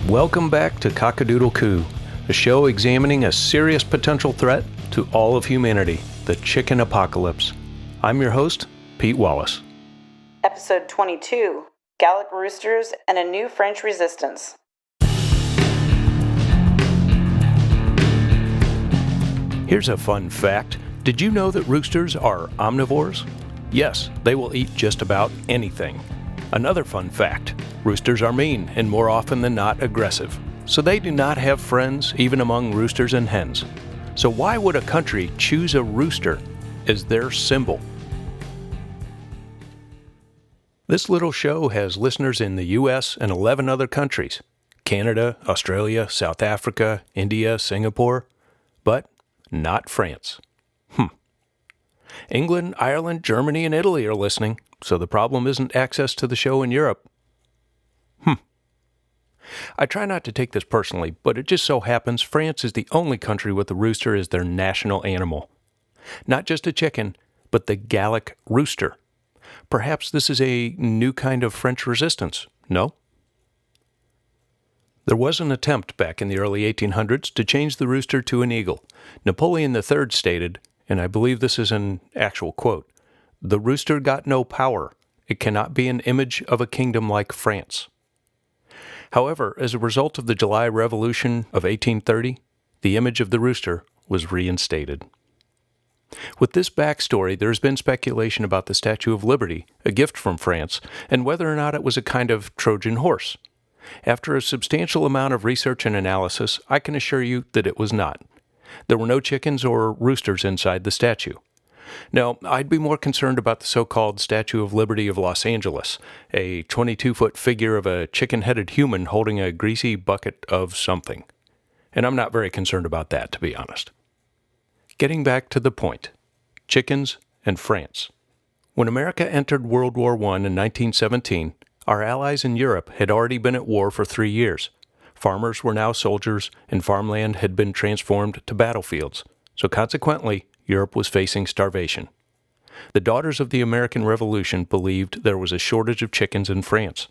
Welcome back to Cockadoodle Coo, a show examining a serious potential threat to all of humanity, the chicken apocalypse. I'm your host, Pete Wallace. Episode 22, Gallic Roosters and a New French Resistance. Here's a fun fact. Did you know that roosters are omnivores? Yes, they will eat just about anything. Another fun fact, roosters are mean and more often than not aggressive. So they do not have friends even among roosters and hens. So why would a country choose a rooster as their symbol? This little show has listeners in the US and 11 other countries. Canada, Australia, South Africa, India, Singapore, but not France. England, Ireland, Germany, and Italy are listening, so the problem isn't access to the show in Europe. I try not to take this personally, but it just so happens France is the only country with the rooster as their national animal. Not just a chicken, but the Gallic rooster. Perhaps this is a new kind of French resistance, no? There was an attempt back in the early 1800s to change the rooster to an eagle. Napoleon III stated, and I believe this is an actual quote, "The rooster got no power. It cannot be an image of a kingdom like France." However, as a result of the July Revolution of 1830, the image of the rooster was reinstated. With this backstory, there has been speculation about the Statue of Liberty, a gift from France, and whether or not it was a kind of Trojan horse. After a substantial amount of research and analysis, I can assure you that it was not. There were no chickens or roosters inside the statue. No, I'd be more concerned about the so-called Statue of Liberty of Los Angeles, a 22-foot figure of a chicken-headed human holding a greasy bucket of something. And I'm not very concerned about that, to be honest. Getting back to the point, chickens and France. When America entered World War I in 1917, our allies in Europe had already been at war for 3 years. Farmers were now soldiers, and farmland had been transformed to battlefields. So consequently, Europe was facing starvation. The Daughters of the American Revolution believed there was a shortage of chickens in France.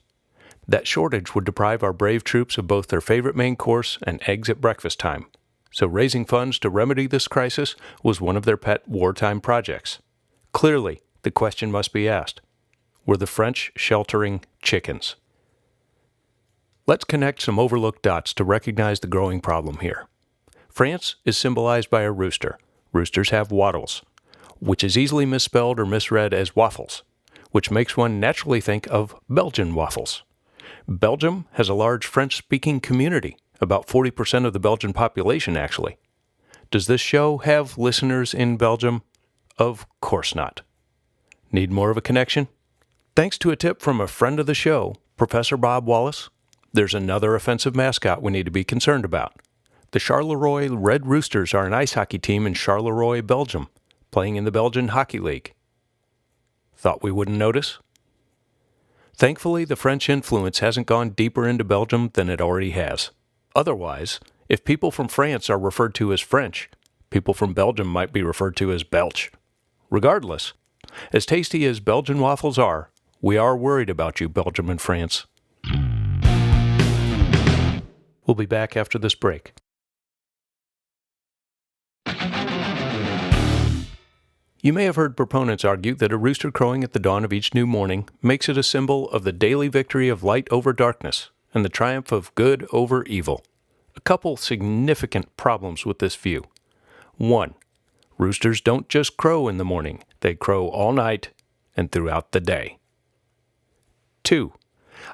That shortage would deprive our brave troops of both their favorite main course and eggs at breakfast time. So raising funds to remedy this crisis was one of their pet wartime projects. Clearly, the question must be asked, were the French sheltering chickens? Let's connect some overlooked dots to recognize the growing problem here. France is symbolized by a rooster. Roosters have wattles, which is easily misspelled or misread as waffles, which makes one naturally think of Belgian waffles. Belgium has a large French-speaking community, about 40% of the Belgian population, actually. Does this show have listeners in Belgium? Of course not. Need more of a connection? Thanks to a tip from a friend of the show, Professor Bob Wallace, there's another offensive mascot we need to be concerned about. The Charleroi Red Roosters are an ice hockey team in Charleroi, Belgium, playing in the Belgian Hockey League. Thought we wouldn't notice? Thankfully, the French influence hasn't gone deeper into Belgium than it already has. Otherwise, if people from France are referred to as French, people from Belgium might be referred to as Belch. Regardless, as tasty as Belgian waffles are, we are worried about you, Belgium and France. We'll be back after this break. You may have heard proponents argue that a rooster crowing at the dawn of each new morning makes it a symbol of the daily victory of light over darkness and the triumph of good over evil. A couple significant problems with this view. 1. Roosters don't just crow in the morning, they crow all night and throughout the day. 2.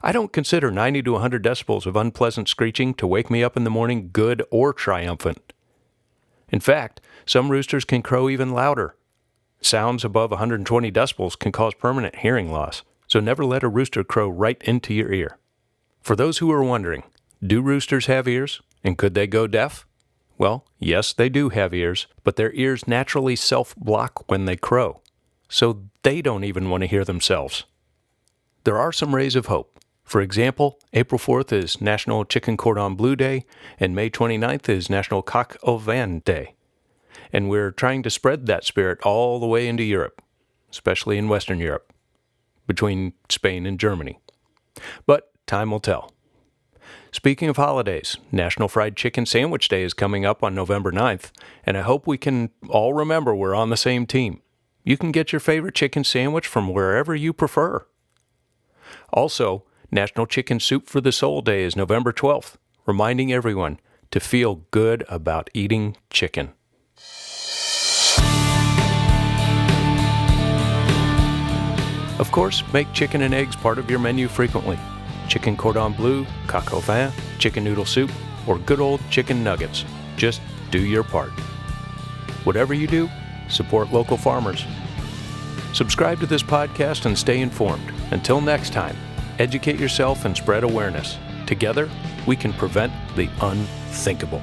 I don't consider 90 to 100 decibels of unpleasant screeching to wake me up in the morning good or triumphant. In fact, some roosters can crow even louder. Sounds above 120 decibels can cause permanent hearing loss, so never let a rooster crow right into your ear. For those who are wondering, do roosters have ears, and could they go deaf? Well, yes, they do have ears, but their ears naturally self-block when they crow, so they don't even want to hear themselves. There are some rays of hope. For example, April 4th is National Chicken Cordon Bleu Day, and May 29th is National Coq au Vin Day. And we're trying to spread that spirit all the way into Europe, especially in Western Europe, between Spain and Germany. But time will tell. Speaking of holidays, National Fried Chicken Sandwich Day is coming up on November 9th, and I hope we can all remember we're on the same team. You can get your favorite chicken sandwich from wherever you prefer. Also, National Chicken Soup for the Soul Day is November 12th, reminding everyone to feel good about eating chicken. Of course, make chicken and eggs part of your menu frequently. Chicken cordon bleu, coq au vin, chicken noodle soup, or good old chicken nuggets. Just do your part. Whatever you do, support local farmers. Subscribe to this podcast and stay informed. Until next time, educate yourself and spread awareness. Together, we can prevent the unthinkable.